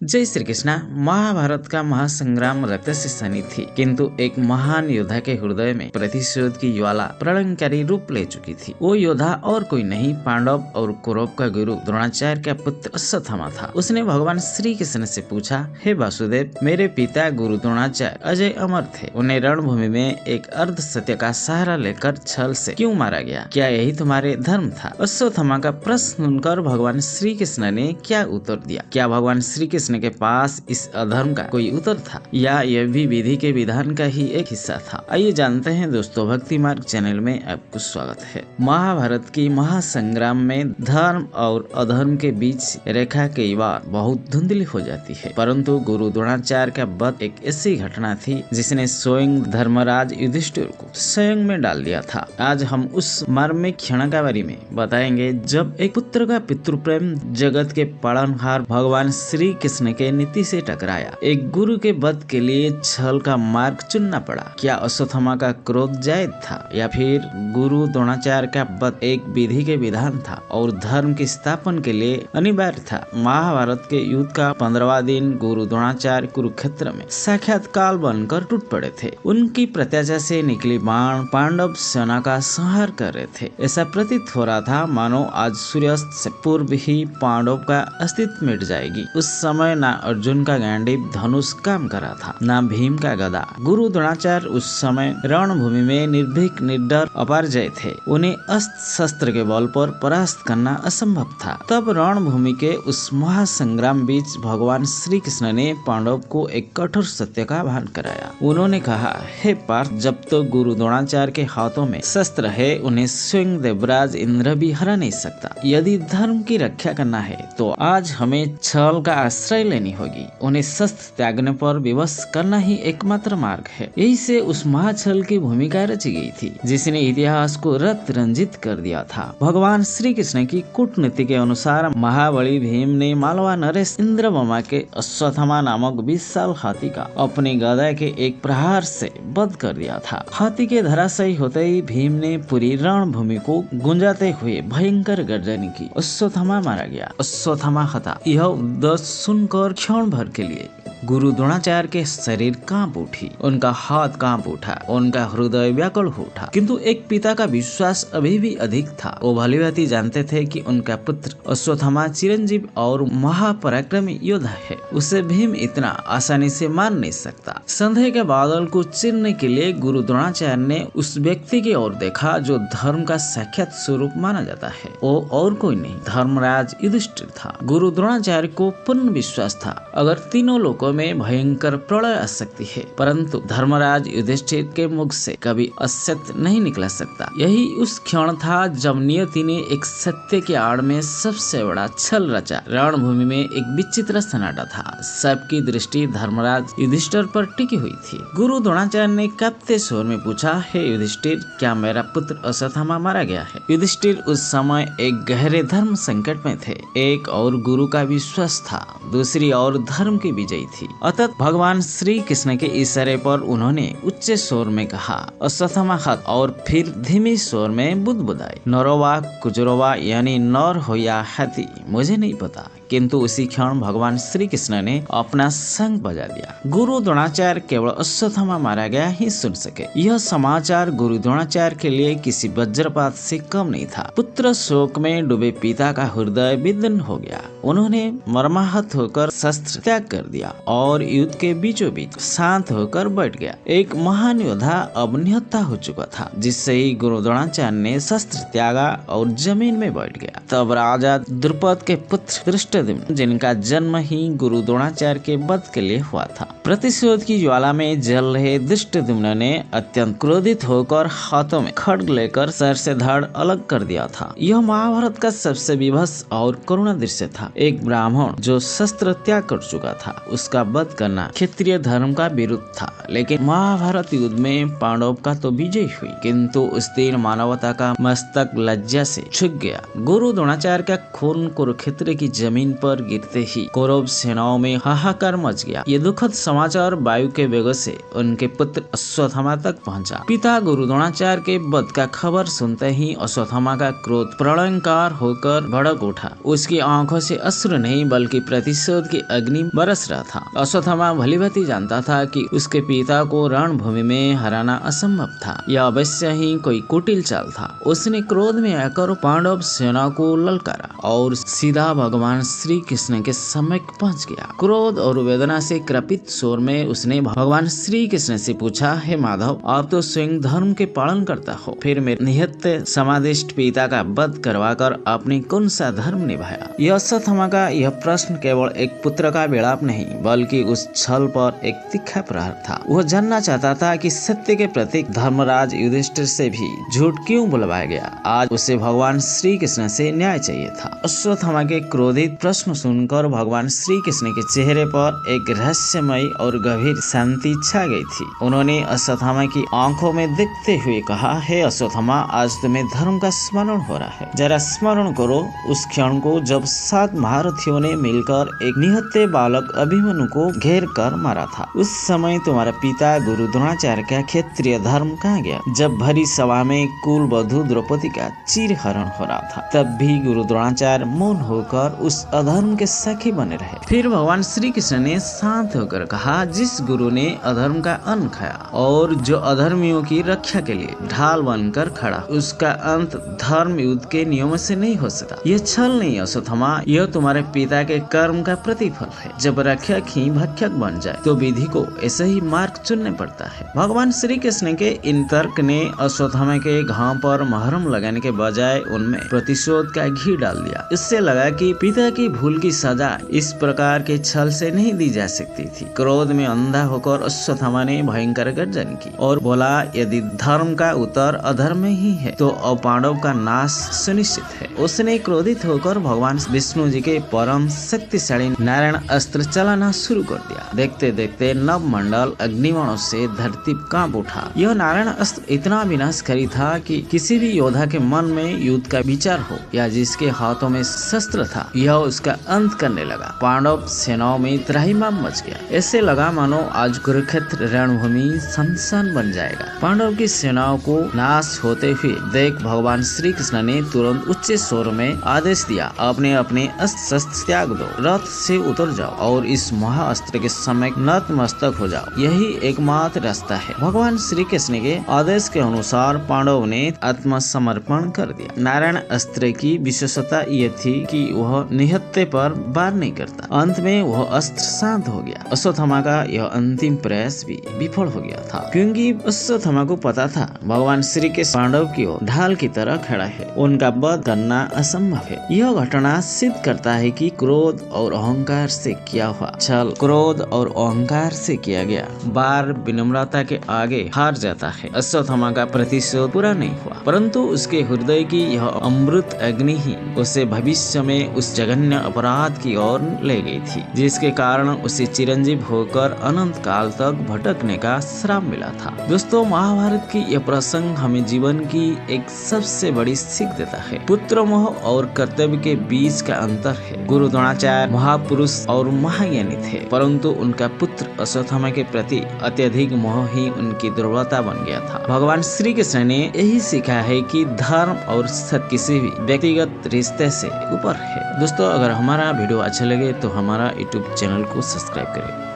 जय श्री कृष्णा। महाभारत का महासंग्राम रक्त से सनी थी, किंतु एक महान योद्धा के हृदय में प्रतिशोध की ज्वाला प्रलयंकारी रूप ले चुकी थी। वो योद्धा और कोई नहीं, पांडव और कौरव का गुरु द्रोणाचार्य का पुत्र अश्वत्थामा था। उसने भगवान श्री कृष्ण से पूछा, हे वासुदेव, मेरे पिता गुरु द्रोणाचार्य अजय अमर थे, उन्हें रणभूमि में एक अर्ध सत्य का सहारा लेकर छल से क्यों मारा गया? क्या यही तुम्हारे धर्म था? अश्वत्थामा का प्रश्न सुनकर भगवान श्री कृष्ण ने क्या उत्तर दिया? क्या भगवान श्री कृष्ण के पास इस अधर्म का कोई उत्तर था, या यह भी विधि के विधान का ही एक हिस्सा था? आइए जानते हैं दोस्तों। भक्ति मार्ग चैनल में आपको स्वागत है। महाभारत की महासंग्राम में धर्म और अधर्म के बीच रेखा कई बार बहुत धुंधली हो जाती है, परंतु गुरु द्रोणाचार्य का वध एक ऐसी घटना थी जिसने स्वयं धर्मराज युधिष्ठिर को स्वयं में डाल दिया था। आज हम उस मर्मिक क्षण के बारे में बताएंगे जब एक पुत्र का पितृप्रेम जगत के पालनहार भगवान श्री कृष्ण के नीति से टकराया। एक गुरु के वध के लिए छल का मार्ग चुनना पड़ा। क्या अश्वत्थामा का क्रोध जायज था, या फिर गुरु द्रोणाचार्य का वध एक विधि के विधान था और धर्म की स्थापना के लिए अनिवार्य था? महाभारत के युद्ध का 15वां दिन गुरु द्रोणाचार्य कुरुक्षेत्र में साक्षात काल बनकर टूट पड़े थे। उनकी प्रत्याशा से निकली बाण पांडव सेना का संहार कर रहे थे। ऐसा प्रतीत हो रहा था मानो आज सूर्यास्त से पूर्व ही पांडव का अस्तित्व मिट जाएगी। उस समय ना अर्जुन का गांडीव धनुष काम कर रहा था, ना भीम का गदा। गुरु द्रोणाचार्य उस समय रणभूमि में निर्भीक निडर अपारजय थे। उन्हें अस्त्र शस्त्र के बल पर परास्त करना असंभव था। तब रणभूमि के उस महासंग्राम बीच भगवान श्री कृष्ण ने पांडव को एक कठोर सत्य का भान कराया। उन्होंने कहा, हे पार्थ, जब तो गुरु द्रोणाचार्य के हाथों में शस्त्र है, उन्हें स्वयं देवराज इंद्र भी हरा नहीं सकता। यदि धर्म की रक्षा करना है तो आज हमें छल का आश्रय लेनी होगी। उन्हें शस्त्र त्यागने पर विवश करना ही एकमात्र मार्ग है। यही से उस महाछल की भूमिका रची गई थी जिसने इतिहास को रक्त रंजित कर दिया था। भगवान श्री कृष्ण की कूटनीति के अनुसार महाबली भीम ने मालवा नरेश इंद्रवर्मा के अश्वत्थामा नामक विशाल हाथी का अपने गदा के एक प्रहार से वध कर दिया था। हाथी के धराशायी होते ही भीम ने पूरी रणभूमि को गुंजाते हुए भयंकर गर्जनी की। अश्वत्थामा मारा गया, अश्वत्थामा हता। यह उद्देश्य सुनकर क्षण भर के लिए गुरु द्रोणाचार्य के शरीर कांप उठी, उनका हाथ कांप उठा, उनका हृदय व्याकुल हो उठा। किंतु एक पिता का विश्वास अभी भी अधिक था। वो भलीभांति जानते थे कि उनका पुत्र अश्वत्थामा चिरंजीव और महापराक्रमी योद्धा है। उसे भीम इतना आसानी से मार नहीं सकता। संदेह के बादल को चीरने के लिए गुरु द्रोणाचार्य ने उस व्यक्ति की ओर देखा जो धर्म का साक्षात स्वरूप माना जाता है। वो और कोई नहीं, धर्मराज युधिष्ठिर था। गुरु द्रोणाचार्य को पूर्ण विश्वास था अगर तीनों लोगों में भयंकर प्रलय आ सकती है, परंतु धर्मराज युधिष्ठिर के मुख से कभी असत्य नहीं निकला सकता। यही उस क्षण था जब नियति ने एक सत्य के आड़ में सबसे बड़ा छल रचा। रणभूमि में एक विचित्र सन्नाटा था। सबकी दृष्टि धर्मराज युधिष्ठिर पर टिकी हुई थी। गुरु द्रोणाचार्य ने कांपते स्वर में पूछा, हे युधिष्ठिर, क्या मेरा पुत्र अश्वत्थामा मारा गया है? युधिष्ठिर उस समय एक गहरे धर्म संकट में थे। एक और गुरु का विश्वास था, दूसरी और धर्म की विजयी थी। अतः भगवान श्री कृष्ण के इशारे पर उन्होंने उच्च स्वर में कहा, अश्वत्थामा हत, और फिर धीमी स्वर में बुदबुदाए, नरोवा कुजरोवा, यानी नर हो या हाथी मुझे नहीं पता। किंतु उसी क्षण भगवान श्री कृष्ण ने अपना शंख बजा दिया। गुरु द्रोणाचार्य केवल अश्वत्थामा मारा गया ही सुन सके। यह समाचार गुरु द्रोणाचार्य के लिए किसी वज्रपात से कम नहीं था। पुत्र शोक में डूबे पिता का हृदय विदीर्ण हो गया। उन्होंने मर्माहत होकर शस्त्र त्याग कर दिया और युद्ध के बीचों बीच शांत होकर बैठ गया। एक महान योद्धा अब निहत्था हो चुका था। जिससे ही गुरु द्रोणाचार्य ने शस्त्र त्यागा और जमीन में बैठ गया। तब राजा द्रुपद के पुत्र धृष्टद्युम्न, जिनका जन्म ही गुरु द्रोणाचार्य के वध के लिए हुआ था, प्रतिशोध की ज्वाला में जल रहे धृष्टद्युम्न ने अत्यंत क्रोधित होकर हाथों में खड्ग लेकर सर से धड़ अलग कर दिया था। यह महाभारत का सबसे विभत्स और करुण दृश्य था। एक ब्राह्मण जो शस्त्र त्याग कर चुका था, उसका वध करना क्षत्रिय धर्म का विरुद्ध था। लेकिन महाभारत युद्ध में पांडव का तो विजय हुई, किंतु उस दिन मानवता का मस्तक लज्जा से झुक गया। गुरु द्रोणाचार्य का खून कुरुक्षेत्र की जमीन पर गिरते ही कौरव सेनाओं में हाहाकार मच गया। ये दुखद समाचार वायु के वेग से उनके पुत्र अश्वत्थामा तक पहुंचा। पिता गुरु द्रोणाचार्य के वध का खबर सुनते ही अश्वत्थामा का क्रोध प्रलयंकार होकर भड़क उठा। उसकी आंखों से अश्रु नहीं बल्कि प्रतिशोध की अग्नि बरस रहा था। अश्वत्थामा भलीभांति जानता था कि उसके पिता को रणभूमि में हराना असंभव था। यह अवश्य ही कोई कुटिल चाल था। उसने क्रोध में आकर पांडव सेना को ललकारा और सीधा भगवान श्री कृष्ण के सम्मुख पहुंच गया। क्रोध और वेदना से कृपित स्वर में उसने भगवान श्री कृष्ण से पूछा, हे माधव, आप तो स्वयं धर्म के पालन करता हो, फिर मेरे निहत्थ समादिष्ट पिता का वध करवाकर आपने कौन सा धर्म निभाया? यह अश्वत्थामा का यह प्रश्न केवल एक पुत्र का विलाप नहीं बल्कि उस छल पर एक तीखा प्रहार था। वह जानना चाहता था कि सत्य के प्रतीक धर्मराज युधिष्ठिर से भी झूठ क्यों बुलवाया गया। आज उसे भगवान श्री कृष्ण से न्याय चाहिए था। अश्वत्थामा के क्रोधित प्रश्न सुनकर भगवान श्री कृष्ण के चेहरे पर एक रहस्यमयी और गंभीर शांति छा गई थी। उन्होंने अश्वत्थामा की आंखों में देखते हुए कहा, हे अश्वत्थामा, आज तुम्हें धर्म का स्मरण हो रहा है। जरा स्मरण करो उस क्षण को जब 7 महारथियों ने मिलकर एक निहत्थे बालक अभिमन्यु को घेर कर मारा था। उस समय तुम्हारा पिता गुरु द्रोणाचार्य का क्षत्रिय धर्म कहाँ गया? जब भरी सभा में कुल वधु द्रौपदी का चीर हरण हो रहा था तब भी गुरु द्रोणाचार्य मौन होकर उस अधर्म के साक्षी बने रहे। फिर भगवान श्री कृष्ण ने शांत होकर कहा, जिस गुरु ने अधर्म का अन्न खाया और जो अधर्मियों की रक्षा के लिए ढाल बनकर खड़ा, उसका अंत धर्म युद्ध के नियमों से नहीं हो सकता। यह छल नहीं अश्वत्थामा, यह तुम्हारे पिता के कर्म का प्रतिफल है। जब रक्षक ही भक्षक बन जाए तो विधि को ऐसे ही मार्ग चुनने पड़ता है। भगवान श्री कृष्ण के इन तर्क ने अश्वत्थामा के घाव पर महरम लगाने के बजाय उनमें प्रतिशोध का घी डाल दिया। इससे लगा कि पिता की भूल की सजा इस प्रकार के छल से नहीं दी जा सकती थी। क्रोध में अंधा होकर अश्वत्थामा ने भयंकर गर्जन की और बोला, यदि धर्म का उत्तर अधर्म ही है तो अब पांडव का नाश सुनिश्चित है। उसने क्रोधित होकर भगवान विष्णु जी के परम शक्तिशाली नारायण अस्त्र चलाना शुरू कर दिया। देखते देखते नव मंडल अग्निबाणों से धरती कांप उठा। यह नारायण अस्त्र इतना विनाशकारी था कि किसी भी योद्धा के मन में युद्ध का विचार हो या जिसके हाथों में शस्त्र था, यह उसका अंत करने लगा। पांडव सेनाओं में त्राहिमाम मच गया। ऐसे लगा मानो आज कुरुक्षेत्र रणभूमि शमशान बन जाएगा। पांडव की सेनाओं को नाश होते हुए देख भगवान श्री कृष्ण ने तुरंत उच्च स्वर में आदेश दिया, अपने अपने अस्त्र शस्त्र त्याग दो, रथ से उतर जाओ और इस महाअस्त्र के समय नतमस्तक हो जाओ। यही एकमात्र रास्ता है। भगवान श्री कृष्ण के आदेश के अनुसार पांडव ने आत्मसमर्पण कर दिया। नारायण अस्त्र की विशेषता यह थी कि वह निहत्थे पर वार नहीं करता। अंत में वह अस्त्र शांत हो गया। अश्वत्थामा का यह अंतिम प्रयास भी विफल हो गया था, क्योंकि अश्वत्थामा को पता था भगवान श्री कृष्ण पांडव की ओर ढाल की तरह खड़ा है। उनका वध करना असंभव है। यह घटना सिद्ध करता है कि क्रोध और अहंकार से क्या हुआ, छल, क्रोध और अहंकार से किया गया वार विनम्रता के आगे हार जाता है। अश्वत्थामा का प्रतिशोध पूरा नहीं हुआ, परंतु उसके हृदय की यह अमृत अग्नि ही उसे भविष्य में उस जघन्य अपराध की ओर ले गई थी, जिसके कारण उसे चिरंजीव होकर अनंत काल तक भटकने का श्राप मिला था। दोस्तों, महाभारत की यह प्रसंग हमें जीवन की एक सबसे बड़ी सीख देता है। पुत्र मोह और कर्तव्य के बीच का अंतर है। गुरु द्रोणाचार्य महापुरुष और महाज्ञानी थे, परंतु उनका पुत्र अश्वत्थामा के प्रति अत्यधिक मोह ही उनकी दुर्बलता बन गया था। भगवान श्री कृष्ण ने यही सीखा है कि धर्म और सत्य किसी भी व्यक्तिगत रिश्ते से ऊपर है। दोस्तों, अगर हमारा वीडियो अच्छा लगे तो हमारा YouTube चैनल को सब्सक्राइब करें।